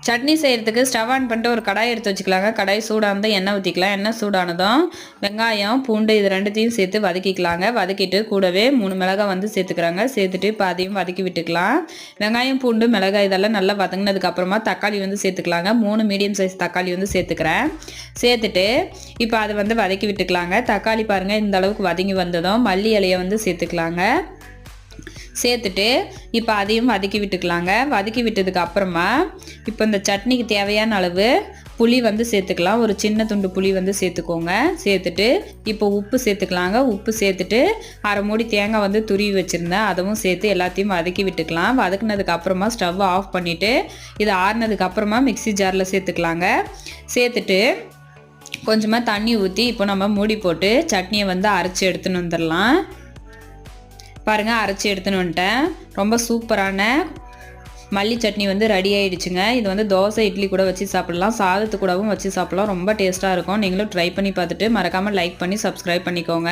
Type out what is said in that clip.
சட்னி செய்கிறதுக்கு stove on பண்ணிட்டு ஒரு கடாய் எடுத்து வச்சுக்கலாங்க. கடாய் சூடானது எண்ணெய் ஊற்றிக்கலாம். எண்ணெய் சூடானதும் வெங்காயம் பூண்டு இது ரெண்டுத்தையும் சேர்த்து வதக்கிக்கலாங்க. வதக்கிட்டு கூடவே 3 மிளகாய் வந்து சேர்த்துக்கிறாங்க. சேர்த்துட்டு இப்போ அதையும் வதக்கி விட்டுக்கலாம். வெங்காயம் பூண்டு மிளகாய் இதெல்லாம் நல்லா வதங்கினதுக்கப்புறமா தக்காளி வந்து சேர்த்துக்கலாங்க. 3 மீடியம் சைஸ் தக்காளி வந்து சேர்த்துக்கிறேன். சேர்த்துட்டு இப்போ அதை வந்து வதக்கி விட்டுக்கலாங்க. தக்காளி பாருங்கள் இந்த அளவுக்கு வதங்கி வந்ததும் மல்லி இலையை வந்து சேர்த்துக்கலாங்க. சேர்த்துட்டு இப்போ அதையும் வதக்கி விட்டுக்கலாங்க. வதக்கி விட்டதுக்கு அப்புறமா இப்போ இந்த சட்னிக்கு தேவையான அளவு புளி வந்து சேர்த்துக்கலாம். ஒரு சின்ன துண்டு புளி வந்து சேர்த்துக்கோங்க. சேர்த்துட்டு இப்போ உப்பு சேர்த்துக்கலாங்க. உப்பு சேர்த்துட்டு அரை மூடி தேங்காய் வந்து துருவி வச்சுருந்தேன், அதுவும் சேர்த்து எல்லாத்தையும் வதக்கி விட்டுக்கலாம். வதக்குனதுக்கு அப்புறமா ஸ்டவ் ஆஃப் பண்ணிவிட்டு இது ஆறுனதுக்கு அப்புறமா மிக்ஸி ஜாரில் சேர்த்துக்கலாங்க. சேர்த்துட்டு கொஞ்சமாக தண்ணி ஊற்றி இப்போ நம்ம மூடி போட்டு சட்னியை வந்து அரைச்சி எடுத்துன்னு வந்துடலாம். பாருங்கள், அரைச்சி எடுத்துன்னு வந்துட்டேன். ரொம்ப சூப்பரான மல்லி சட்னி வந்து ரெடி ஆகிடுச்சுங்க. இது வந்து தோசை இட்லி கூட வச்சு சாப்பிடலாம், சாதத்து கூடவும் வச்சு சாப்பிடலாம். ரொம்ப டேஸ்ட்டாக இருக்கும். நீங்களும் ட்ரை பண்ணி பார்த்துட்டு மறக்காமல் லைக் பண்ணி சப்ஸ்கிரைப் பண்ணிக்கோங்க.